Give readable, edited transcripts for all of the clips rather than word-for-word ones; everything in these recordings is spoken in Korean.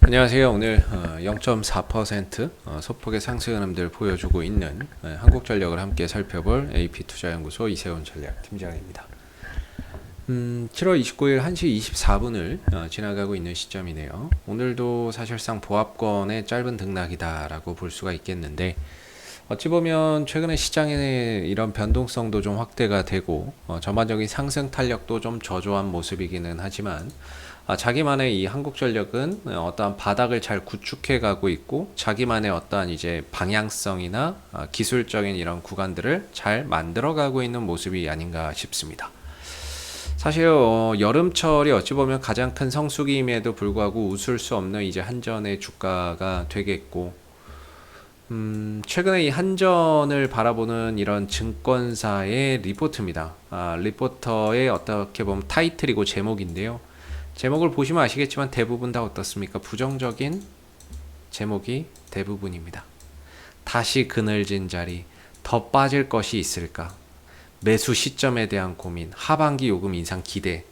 안녕하세요. 오늘 0.4% 소폭의 상승 흐름들 보여주고 있는 한국전력을 함께 살펴볼 AP투자연구소 이세훈 전략팀장입니다. 7월 29일 1시 24분을 지나가고 있는 시점이네요. 오늘도 사실상 보합권의 짧은 등락이다라고 볼 수가 있겠는데, 어찌 보면 최근에 시장의 이런 변동성도 좀 확대가 되고 전반적인 상승 탄력도 좀 저조한 모습이기는 하지만, 자기만의 이 한국전력은 어떠한 바닥을 잘 구축해 가고 있고, 자기만의 어떠한 이제 방향성이나 기술적인 이런 구간들을 잘 만들어 가고 있는 모습이 아닌가 싶습니다. 사실 여름철이 어찌 보면 가장 큰 성수기임에도 불구하고 웃을 수 없는 이제 한전의 주가가 되겠고, 최근에 이 한전을 바라보는 이런 증권사의 리포트입니다. 리포터의 어떻게 보면 타이틀이고 제목인데요. 제목을 보시면 아시겠지만 대부분 다 어떻습니까? 부정적인 제목이 대부분입니다. 다시 그늘진 자리, 더 빠질 것이 있을까? 매수 시점에 대한 고민, 하반기 요금 인상 기대,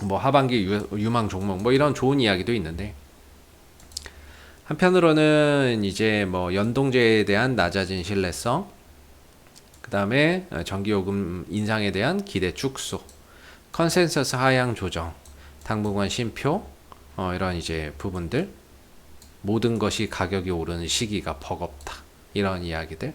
뭐 하반기 유망 종목, 뭐 이런 좋은 이야기도 있는데, 한편으로는 이제 뭐 연동제에 대한 낮아진 신뢰성, 그 다음에 전기요금 인상에 대한 기대 축소, 컨센서스 하향 조정, 당분간 쉼표, 이런 이제 부분들, 모든 것이 가격이 오르는 시기가 버겁다, 이런 이야기들,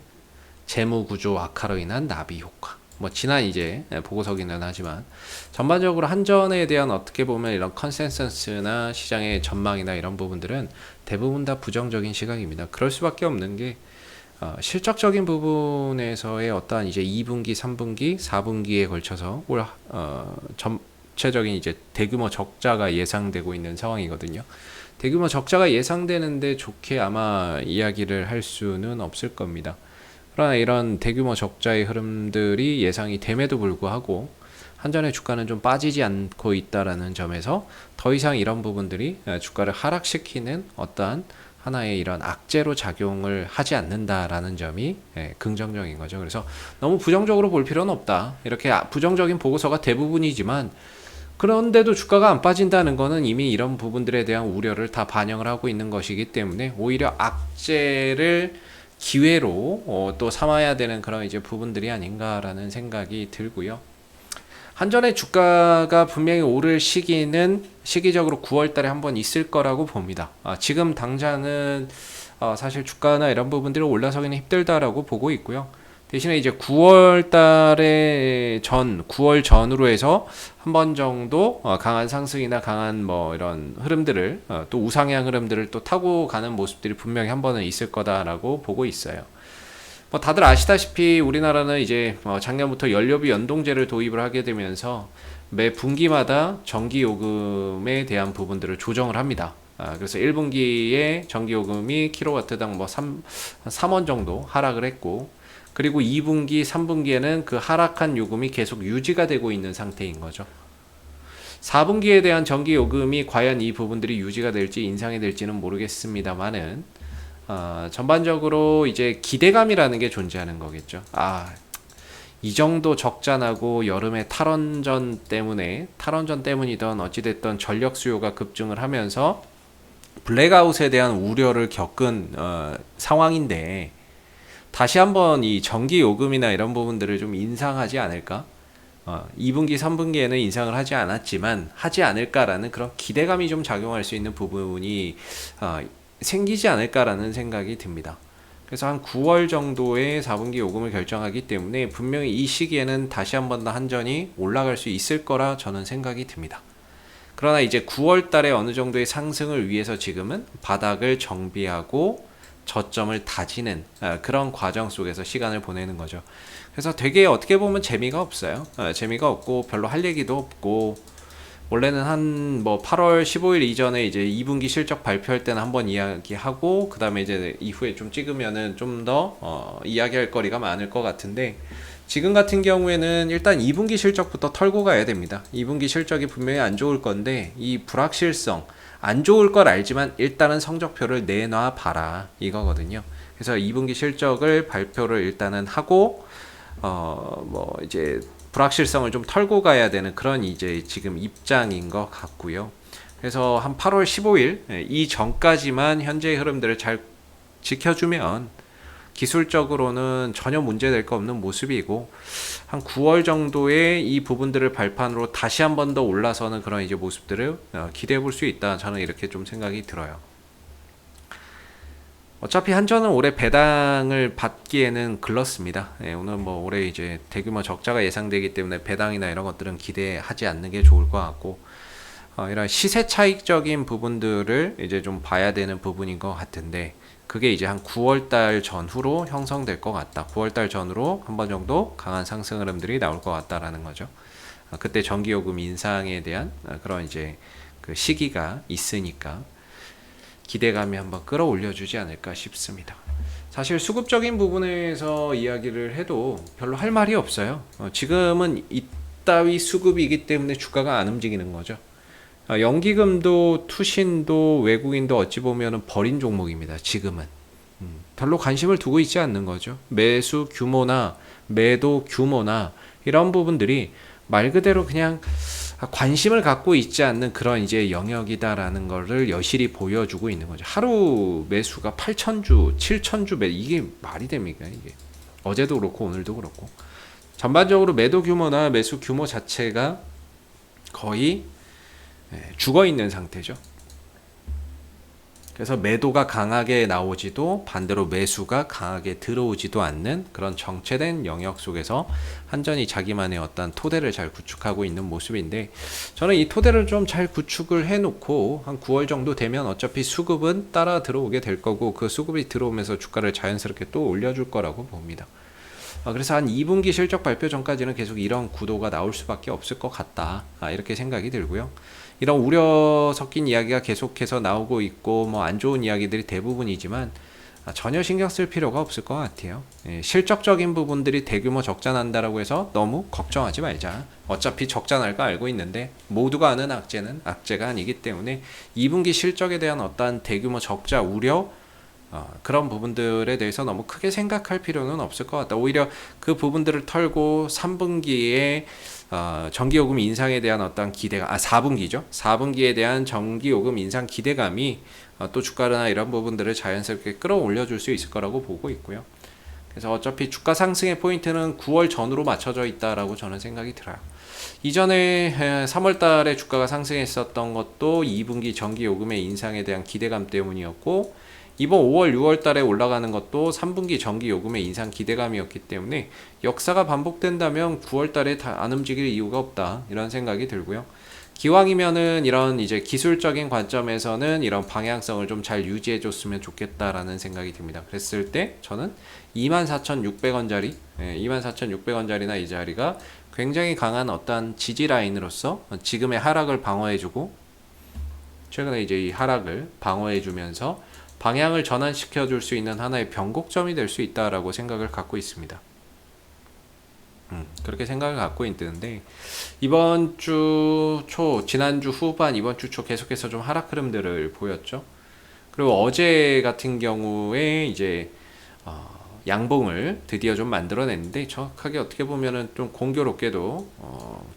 재무 구조 악화로 인한 나비 효과. 뭐 지난 이제 보고서기는 하지만 전반적으로 한전에 대한 어떻게 보면 이런 컨센서스나 시장의 전망이나 이런 부분들은 대부분 다 부정적인 시각입니다. 그럴 수밖에 없는 게 실적적인 부분에서의 어떠한 이제 2분기, 3분기, 4분기에 걸쳐서 올 전체적인 이제 대규모 적자가 예상되고 있는 상황이거든요. 대규모 적자가 예상되는데 좋게 아마 이야기를 할 수는 없을 겁니다. 그러나 이런 대규모 적자의 흐름들이 예상이 됨에도 불구하고 한전의 주가는 좀 빠지지 않고 있다라는 점에서 더 이상 이런 부분들이 주가를 하락시키는 어떠한 하나의 이런 악재로 작용을 하지 않는다라는 점이 긍정적인 거죠. 그래서 너무 부정적으로 볼 필요는 없다. 이렇게 부정적인 보고서가 대부분이지만, 그런데도 주가가 안 빠진다는 거는 이미 이런 부분들에 대한 우려를 다 반영을 하고 있는 것이기 때문에 오히려 악재를 기회로 또 삼아야 되는 그런 이제 부분들이 아닌가라는 생각이 들고요. 한전의 주가가 분명히 오를 시기는 시기적으로 9월 달에 한번 있을 거라고 봅니다. 지금 당장은 사실 주가나 이런 부분들이 올라서기는 힘들다라고 보고 있고요. 대신에 이제 9월 달에 9월 전으로 해서 한 번 정도 강한 상승이나 강한 뭐 이런 흐름들을 또 우상향 흐름들을 또 타고 가는 모습들이 분명히 한 번은 있을 거다라고 보고 있어요. 뭐 다들 아시다시피 우리나라는 이제 작년부터 연료비 연동제를 도입을 하게 되면서 매 분기마다 전기요금에 대한 부분들을 조정을 합니다. 그래서 1분기에 전기요금이 킬로와트당 뭐 3원 정도 하락을 했고, 그리고 2분기, 3분기에는 그 하락한 요금이 계속 유지가 되고 있는 상태인 거죠. 4분기에 대한 전기요금이 과연 이 부분들이 유지가 될지 인상이 될지는 모르겠습니다만은, 전반적으로 이제 기대감이라는 게 존재하는 거겠죠. 이 정도 적자나고 여름에 탈원전 때문이던 어찌됐던 전력 수요가 급증을 하면서 블랙아웃에 대한 우려를 겪은 상황인데, 다시 한번 이 전기 요금이나 이런 부분들을 좀 인상하지 않을까? 2분기, 3분기에는 인상을 하지 않았지만 하지 않을까라는 그런 기대감이 좀 작용할 수 있는 부분이 생기지 않을까라는 생각이 듭니다. 그래서 한 9월 정도에 4분기 요금을 결정하기 때문에 분명히 이 시기에는 다시 한번 더 한전이 올라갈 수 있을 거라 저는 생각이 듭니다. 그러나 이제 9월 달에 어느 정도의 상승을 위해서 지금은 바닥을 정비하고 저점을 다지는 그런 과정 속에서 시간을 보내는 거죠. 그래서 되게 어떻게 보면 재미가 없어요. 재미가 없고 별로 할 얘기도 없고, 원래는 한 뭐 8월 15일 이전에 이제 2분기 실적 발표할 때는 한번 이야기하고, 그 다음에 이제 이후에 좀 찍으면은 좀 더 이야기할 거리가 많을 것 같은데, 지금 같은 경우에는 일단 2분기 실적부터 털고 가야 됩니다. 2분기 실적이 분명히 안 좋을 건데, 이 불확실성, 안 좋을 걸 알지만 일단은 성적표를 내놔 봐라, 이거거든요. 그래서 2분기 실적을 발표를 일단은 하고 뭐 이제 불확실성을 좀 털고 가야 되는 그런 이제 지금 입장인 것 같고요. 그래서 한 8월 15일 이 전까지만 현재의 흐름들을 잘 지켜주면 기술적으로는 전혀 문제될 거 없는 모습이고, 한 9월 정도에 이 부분들을 발판으로 다시 한 번 더 올라서는 그런 이제 모습들을 기대해 볼 수 있다. 저는 이렇게 좀 생각이 들어요. 어차피 한전은 올해 배당을 받기에는 글렀습니다. 오늘 뭐 올해 이제 대규모 적자가 예상되기 때문에 배당이나 이런 것들은 기대하지 않는 게 좋을 것 같고, 이런 시세 차익적인 부분들을 이제 좀 봐야 되는 부분인 것 같은데, 그게 이제 한 9월달 전후로 형성될 것 같다. 9월달 전후로 한 번 정도 강한 상승 흐름들이 나올 것 같다라는 거죠. 그때 전기요금 인상에 대한 그런 이제 그 시기가 있으니까 기대감이 한번 끌어올려주지 않을까 싶습니다. 사실 수급적인 부분에서 이야기를 해도 별로 할 말이 없어요. 지금은 이따위 수급이기 때문에 주가가 안 움직이는 거죠. 연기금도 투신도 외국인도 어찌 보면은 버린 종목입니다. 지금은 별로 관심을 두고 있지 않는 거죠. 매수 규모나 매도 규모나 이런 부분들이 말 그대로 그냥 관심을 갖고 있지 않는 그런 이제 영역이다라는 거를 여실히 보여주고 있는 거죠. 하루 매수가 8,000주, 7,000주 매, 이게 말이 됩니까? 이게 어제도 그렇고 오늘도 그렇고 전반적으로 매도 규모나 매수 규모 자체가 거의 죽어 있는 상태죠. 그래서 매도가 강하게 나오지도 반대로 매수가 강하게 들어오지도 않는 그런 정체된 영역 속에서 한전이 자기만의 어떤 토대를 잘 구축하고 있는 모습인데, 저는 이 토대를 좀 잘 구축을 해놓고 한 9월 정도 되면 어차피 수급은 따라 들어오게 될 거고, 그 수급이 들어오면서 주가를 자연스럽게 또 올려줄 거라고 봅니다. 그래서 한 2분기 실적 발표 전까지는 계속 이런 구도가 나올 수밖에 없을 것 같다, 이렇게 생각이 들고요. 이런 우려 섞인 이야기가 계속해서 나오고 있고 뭐 안 좋은 이야기들이 대부분이지만 전혀 신경 쓸 필요가 없을 것 같아요. 실적적인 부분들이 대규모 적자 난다라고 해서 너무 걱정하지 말자. 어차피 적자 날 거 알고 있는데 모두가 아는 악재는 악재가 아니기 때문에 2분기 실적에 대한 어떠한 대규모 적자 우려, 그런 부분들에 대해서 너무 크게 생각할 필요는 없을 것 같다. 오히려 그 부분들을 털고 3분기에 전기요금 인상에 대한 어떤 기대가 4분기죠. 4분기에 대한 전기요금 인상 기대감이 또 주가나 이런 부분들을 자연스럽게 끌어올려 줄 수 있을 거라고 보고 있고요. 그래서 어차피 주가 상승의 포인트는 9월 전후로 맞춰져 있다라고 저는 생각이 들어요. 이전에 3월 달에 주가가 상승했었던 것도 2분기 전기요금의 인상에 대한 기대감 때문이었고, 이번 5월, 6월 달에 올라가는 것도 3분기 전기요금의 인상 기대감이었기 때문에 역사가 반복된다면 9월 달에 다 안 움직일 이유가 없다, 이런 생각이 들고요. 기왕이면은 이런 이제 기술적인 관점에서는 이런 방향성을 좀 잘 유지해 줬으면 좋겠다라는 생각이 듭니다. 그랬을 때 저는 24,600원짜리, 24,600원짜리나 이 자리가 굉장히 강한 어떤 지지 라인으로서 지금의 하락을 방어해주고, 최근에 이제 이 하락을 방어해주면서 방향을 전환시켜 줄 수 있는 하나의 변곡점이 될 수 있다라고 생각을 갖고 있습니다. 그렇게 생각을 갖고 있는데, 이번 주 초, 지난주 후반, 이번 주 초 계속해서 좀 하락 흐름들을 보였죠. 그리고 어제 같은 경우에 이제 양봉을 드디어 좀 만들어냈는데, 정확하게 어떻게 보면은 좀 공교롭게도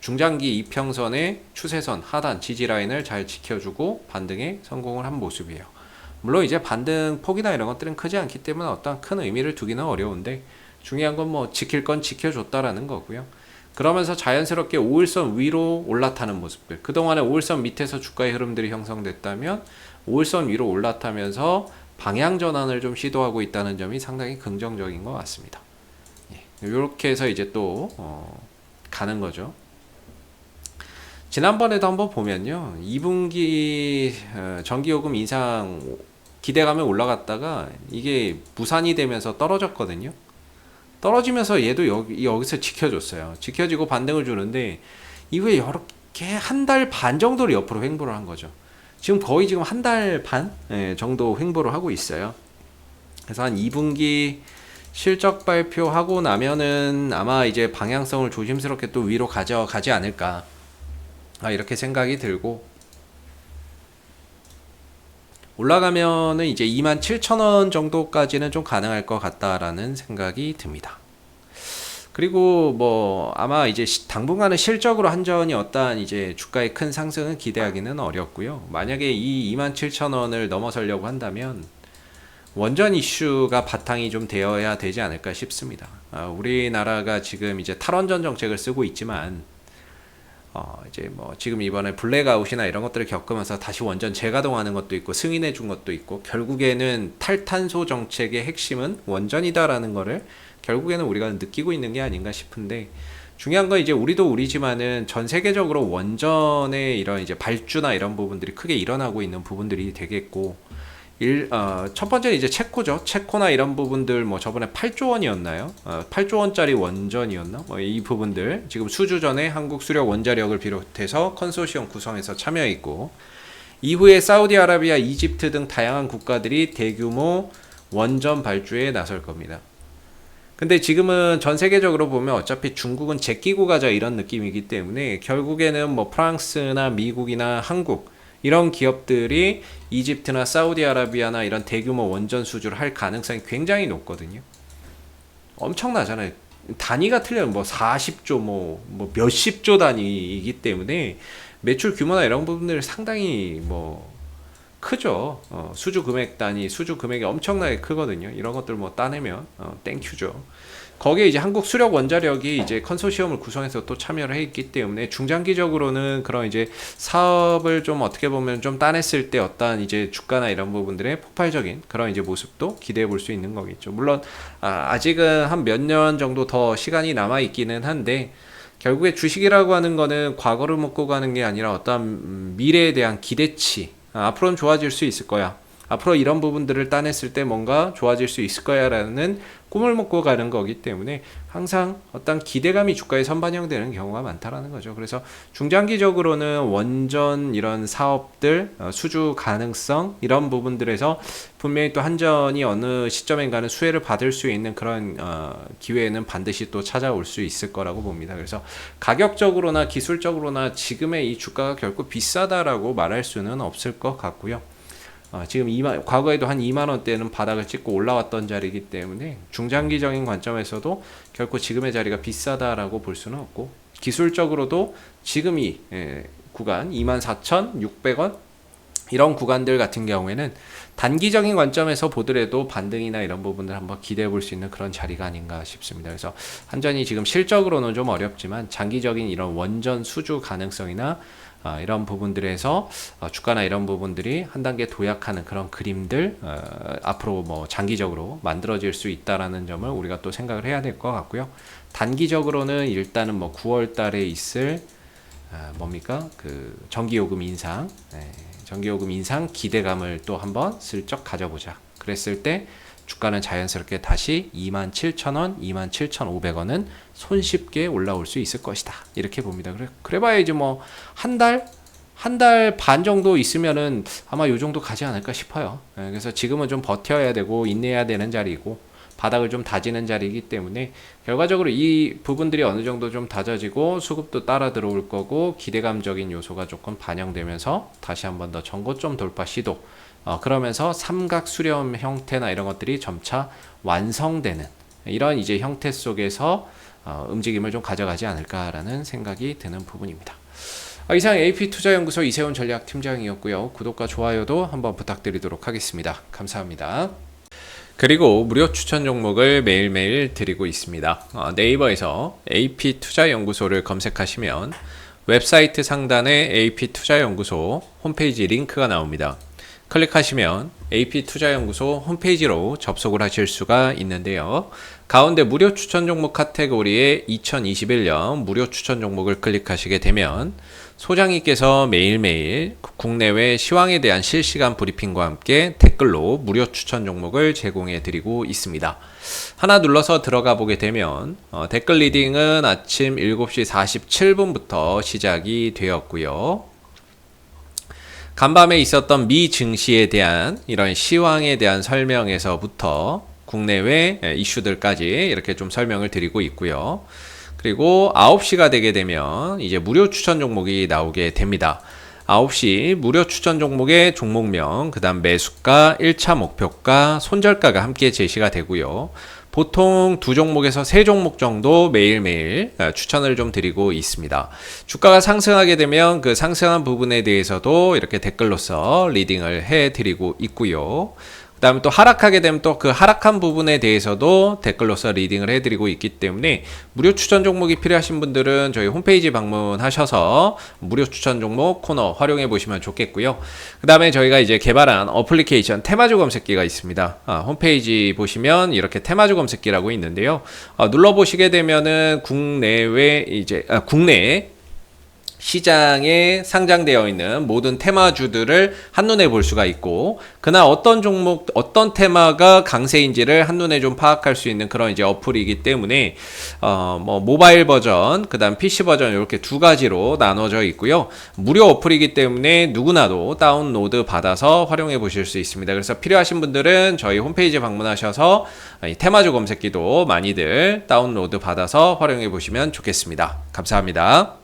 중장기 이평선의 추세선 하단 지지 라인을 잘 지켜주고 반등에 성공을 한 모습이에요. 물론 이제 반등 폭이나 이런 것들은 크지 않기 때문에 어떤 큰 의미를 두기는 어려운데, 중요한 건 뭐 지킬 건 지켜줬다라는 거고요. 그러면서 자연스럽게 5일선 위로 올라타는 모습들, 그동안에 5일선 밑에서 주가의 흐름들이 형성됐다면 5일선 위로 올라타면서 방향 전환을 좀 시도하고 있다는 점이 상당히 긍정적인 것 같습니다. 이렇게 해서 이제 또 가는 거죠. 지난번에도 한번 보면요, 2분기 전기요금 인상 기대감에 올라갔다가 이게 무산이 되면서 떨어졌거든요. 떨어지면서 얘도 여기서 지켜줬어요. 지켜지고 반등을 주는데 이후에 이렇게 한 달 반 정도를 옆으로 횡보를 한 거죠. 지금 거의 지금 한 달 반 정도 횡보를 하고 있어요. 그래서 한 2분기 실적 발표하고 나면은 아마 이제 방향성을 조심스럽게 또 위로 가져가지 않을까, 이렇게 생각이 들고, 올라가면은 이제 27,000원 정도까지는 좀 가능할 것 같다라는 생각이 듭니다. 그리고 뭐 아마 이제 당분간은 실적으로 한전이 어떠한 이제 주가의 큰 상승은 기대하기는 어렵고요. 만약에 이 27,000원을 넘어서려고 한다면 원전 이슈가 바탕이 좀 되어야 되지 않을까 싶습니다. 우리나라가 지금 이제 탈원전 정책을 쓰고 있지만 이제 뭐 지금 이번에 블랙아웃이나 이런 것들을 겪으면서 다시 원전 재가동하는 것도 있고 승인해 준 것도 있고, 결국에는 탈탄소 정책의 핵심은 원전이다라는 거를 결국에는 우리가 느끼고 있는 게 아닌가 싶은데, 중요한 건 이제 우리도 우리지만은 전 세계적으로 원전의 이런 이제 발주나 이런 부분들이 크게 일어나고 있는 부분들이 되겠고, 첫 번째는 이제 체코죠. 체코나 이런 부분들, 뭐 저번에 8조 원이었나요? 8조 원짜리 원전이었나? 뭐 이 부분들 지금 수주전에 한국 수력 원자력을 비롯해서 컨소시엄 구성해서 참여했고, 이후에 사우디아라비아, 이집트 등 다양한 국가들이 대규모 원전 발주에 나설 겁니다. 근데 지금은 전 세계적으로 보면 어차피 중국은 제끼고 가자 이런 느낌이기 때문에 결국에는 뭐 프랑스나 미국이나 한국 이런 기업들이 이집트나 사우디아라비아나 이런 대규모 원전 수주를 할 가능성이 굉장히 높거든요. 엄청나잖아요. 단위가 틀려요. 뭐 40조, 뭐 몇십조 단위이기 때문에 매출 규모나 이런 부분들 상당히 뭐 크죠. 수주 금액 단위, 수주 금액이 엄청나게 크거든요. 이런 것들 뭐 따내면 땡큐죠. 거기에 이제 한국 수력 원자력이 이제 컨소시엄을 구성해서 또 참여를 해 있기 때문에 중장기적으로는 그런 이제 사업을 좀 어떻게 보면 좀 따냈을 때 어떠한 이제 주가나 이런 부분들의 폭발적인 그런 이제 모습도 기대해 볼 수 있는 거겠죠. 물론 아직은 한 몇 년 정도 더 시간이 남아 있기는 한데, 결국에 주식이라고 하는 거는 과거를 묻고 가는 게 아니라 어떠한 미래에 대한 기대치, 앞으로는 좋아질 수 있을 거야, 앞으로 이런 부분들을 따냈을 때 뭔가 좋아질 수 있을 거야 라는 꿈을 먹고 가는 거기 때문에 항상 어떤 기대감이 주가에 선반영되는 경우가 많다라는 거죠. 그래서 중장기적으로는 원전 이런 사업들, 수주 가능성 이런 부분들에서 분명히 또 한전이 어느 시점인가는 수혜를 받을 수 있는 그런 기회는 반드시 또 찾아올 수 있을 거라고 봅니다. 그래서 가격적으로나 기술적으로나 지금의 이 주가가 결코 비싸다라고 말할 수는 없을 것 같고요. 지금 과거에도 한 2만원대는 바닥을 찍고 올라왔던 자리이기 때문에 중장기적인 관점에서도 결코 지금의 자리가 비싸다라고 볼 수는 없고, 기술적으로도 지금 이 구간 24,600원 이런 구간들 같은 경우에는 단기적인 관점에서 보더라도 반등이나 이런 부분들 한번 기대해 볼 수 있는 그런 자리가 아닌가 싶습니다. 그래서 한전이 지금 실적으로는 좀 어렵지만 장기적인 이런 원전 수주 가능성이나 이런 부분들에서 주가나 이런 부분들이 한 단계 도약하는 그런 그림들 앞으로 뭐 장기적으로 만들어질 수 있다라는 점을 우리가 또 생각을 해야 될 것 같고요. 단기적으로는 일단은 뭐 9월 달에 있을 뭡니까? 그 전기요금 인상, 전기요금 인상 기대감을 또 한번 슬쩍 가져보자. 그랬을 때 주가는 자연스럽게 다시 27,000원, 27,500원은 손쉽게 올라올 수 있을 것이다. 이렇게 봅니다. 그래봐야 이제 뭐 한 달 반 정도 있으면은 아마 요 정도 가지 않을까 싶어요. 그래서 지금은 좀 버텨야 되고 인내해야 되는 자리이고 바닥을 좀 다지는 자리이기 때문에 결과적으로 이 부분들이 어느 정도 좀 다져지고 수급도 따라 들어올 거고 기대감적인 요소가 조금 반영되면서 다시 한번 더 전고점 돌파 시도, 그러면서 삼각 수렴 형태나 이런 것들이 점차 완성되는 이런 이제 형태 속에서 움직임을 좀 가져가지 않을까라는 생각이 드는 부분입니다. 이상 AP투자연구소 이세훈 전략팀장이었고요. 구독과 좋아요도 한번 부탁드리도록 하겠습니다. 감사합니다. 그리고 무료 추천 종목을 매일매일 드리고 있습니다. 네이버에서 AP투자연구소를 검색하시면 웹사이트 상단에 AP투자연구소 홈페이지 링크가 나옵니다. 클릭하시면 AP투자연구소 홈페이지로 접속을 하실 수가 있는데요. 가운데 무료 추천 종목 카테고리에 2021년 무료 추천 종목을 클릭하시게 되면 소장님께서 매일매일 국내외 시황에 대한 실시간 브리핑과 함께 댓글로 무료 추천 종목을 제공해 드리고 있습니다. 하나 눌러서 들어가 보게 되면 댓글 리딩은 아침 7시 47분부터 시작이 되었고요. 간밤에 있었던 미 증시에 대한 이런 시황에 대한 설명에서부터 국내외 이슈들까지 이렇게 좀 설명을 드리고 있고요. 그리고 9시가 되게 되면 이제 무료 추천 종목이 나오게 됩니다. 9시 무료 추천 종목의 종목명, 그 다음 매수가, 1차 목표가, 손절가가 함께 제시가 되고요. 보통 2종목에서 3종목 정도 매일매일 추천을 좀 드리고 있습니다. 주가가 상승하게 되면 그 상승한 부분에 대해서도 이렇게 댓글로서 리딩을 해 드리고 있고요. 그 다음에 또 하락하게 되면 또 그 하락한 부분에 대해서도 댓글로서 리딩을 해드리고 있기 때문에 무료 추천 종목이 필요하신 분들은 저희 홈페이지 방문하셔서 무료 추천 종목 코너 활용해 보시면 좋겠고요. 그 다음에 저희가 이제 개발한 어플리케이션 테마주 검색기가 있습니다. 홈페이지 보시면 이렇게 테마주 검색기라고 있는데요. 눌러보시게 되면은 국내외 이제 국내 시장에 상장되어 있는 모든 테마주들을 한눈에 볼 수가 있고, 그날 어떤 종목, 어떤 테마가 강세인지를 한눈에 좀 파악할 수 있는 그런 이제 어플이기 때문에, 모바일 버전, 그 다음 PC 버전 이렇게 두 가지로 나눠져 있고요. 무료 어플이기 때문에 누구나도 다운로드 받아서 활용해 보실 수 있습니다. 그래서 필요하신 분들은 저희 홈페이지 방문하셔서 이 테마주 검색기도 많이들 다운로드 받아서 활용해 보시면 좋겠습니다. 감사합니다.